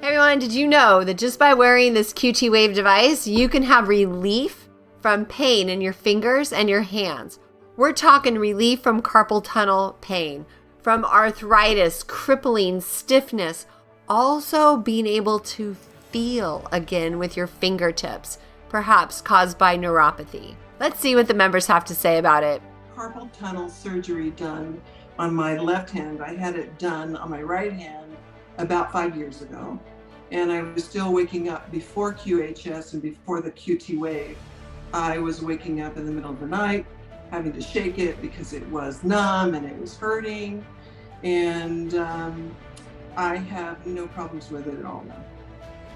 Hey everyone, did you know that just by wearing this QTWave device, you can have relief from pain in your fingers and your hands? We're talking relief from carpal tunnel pain, from arthritis, crippling stiffness, also being able to feel again with your fingertips, perhaps caused by neuropathy. Let's see what the members have to say about it. Carpal tunnel surgery done on my left hand. I had it done on my right hand about 5 years ago. And I was still waking up before QHS and before the QTWave. I was waking up in the middle of the night, having to shake it because it was numb and it was hurting. And I have no problems with it at all now.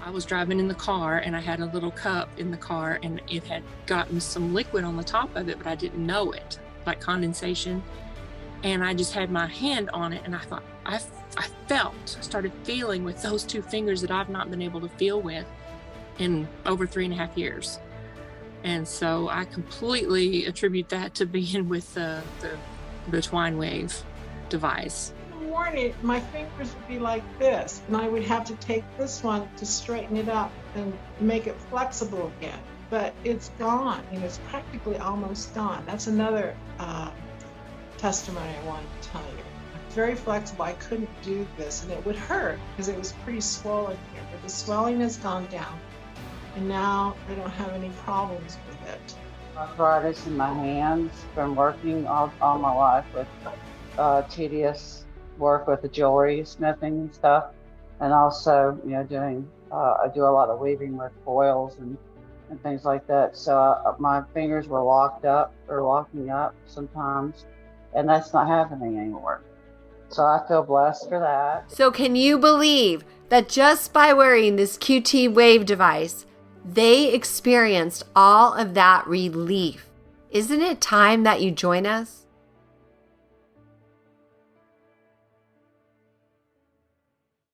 I was driving in the car and I had a little cup in the car and it had gotten some liquid on the top of it, but I didn't know it, like condensation. And I just had my hand on it and I thought, I started feeling with those two fingers that I've not been able to feel with in over 3.5 years. And so I completely attribute that to being with the Twine Wave device. In the morning, my fingers would be like this, and I would have to take this one to straighten it up and make it flexible again. But it's gone, it's practically almost gone. That's another testimony I wanted to tell you. I'm very flexible. I couldn't do this, and it would hurt because it was pretty swollen here, but the swelling has gone down, and now I don't have any problems with it. Arthritis in my hands. Been working all my life with tedious work with the jewelry, smithing and stuff, and also doing I do a lot of weaving with foils and things like that. So my fingers were locked up or locking up sometimes, and that's not happening anymore. So I feel blessed for that. So can you believe that just by wearing this QTWave device, they experienced all of that relief? Isn't it time that you join us?